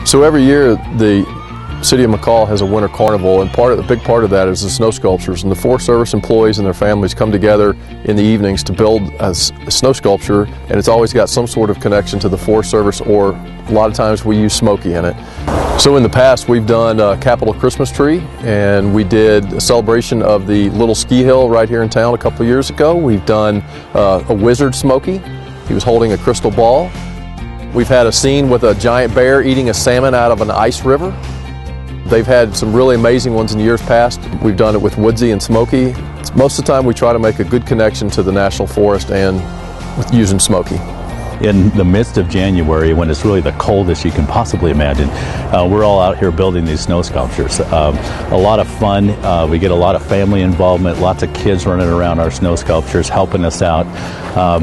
So every year the City of McCall has a winter carnival, and the big part of that is the snow sculptures. And the Forest Service employees and their families come together in the evenings to build a snow sculpture, and it's always got some sort of connection to the Forest Service, or a lot of times we use Smokey in it. So in the past we've done a Capitol Christmas tree, and we did a celebration of the little ski hill right here in town a couple of years ago. We've done a wizard Smokey. He was holding a crystal ball. We've had a scene with a giant bear eating a salmon out of an ice river. They've had some really amazing ones in years past. We've done it with Woodsy and Smokey. Most of the time we try to make a good connection to the National Forest and with using Smokey. In the midst of January, when it's really the coldest you can possibly imagine, we're all out here building these snow sculptures. A lot of fun. We get a lot of family involvement, lots of kids running around our snow sculptures helping us out.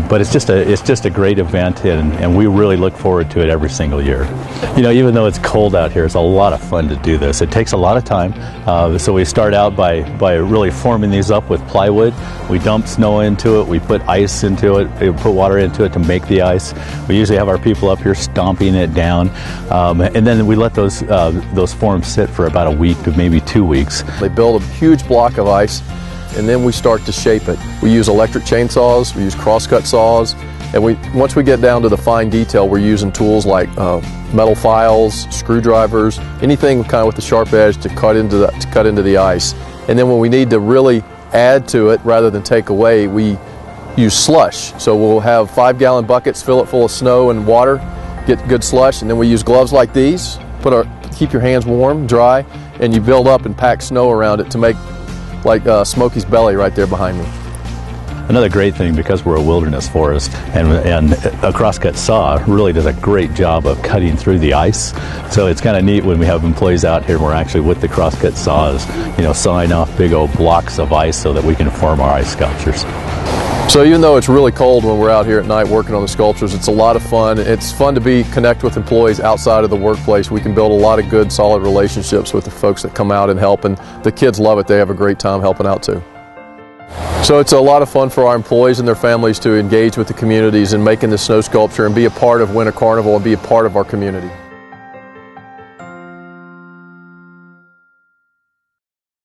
But it's just a great event, and we really look forward to it every single year. You know, even though it's cold out here, it's a lot of fun to do this. It takes a lot of time. So we start out by really forming these up with plywood. We dump snow into it, we put ice into it, we put water into it to make the ice. We usually have our people up here stomping it down, and then we let those forms sit for about a week to maybe 2 weeks. They build a huge block of ice, and then we start to shape it. We use electric chainsaws, we use crosscut saws, and once we get down to the fine detail, we're using tools like metal files, screwdrivers, anything kind of with the sharp edge to cut into the ice. And then when we need to really add to it rather than take away, we use slush. So we'll have 5-gallon buckets, fill it full of snow and water, get good slush, and then we use gloves like these, keep your hands warm, dry, and you build up and pack snow around it to make like Smokey's belly right there behind me. Another great thing, because we're a wilderness forest, and a crosscut saw really does a great job of cutting through the ice. So it's kind of neat when we have employees out here and we're actually with the crosscut saws, you know, sawing off big old blocks of ice so that we can form our ice sculptures. So even though it's really cold when we're out here at night working on the sculptures, it's a lot of fun. It's fun to connect with employees outside of the workplace. We can build a lot of good, solid relationships with the folks that come out and help, and the kids love it. They have a great time helping out too. So it's a lot of fun for our employees and their families to engage with the communities in making the snow sculpture and be a part of Winter Carnival and be a part of our community.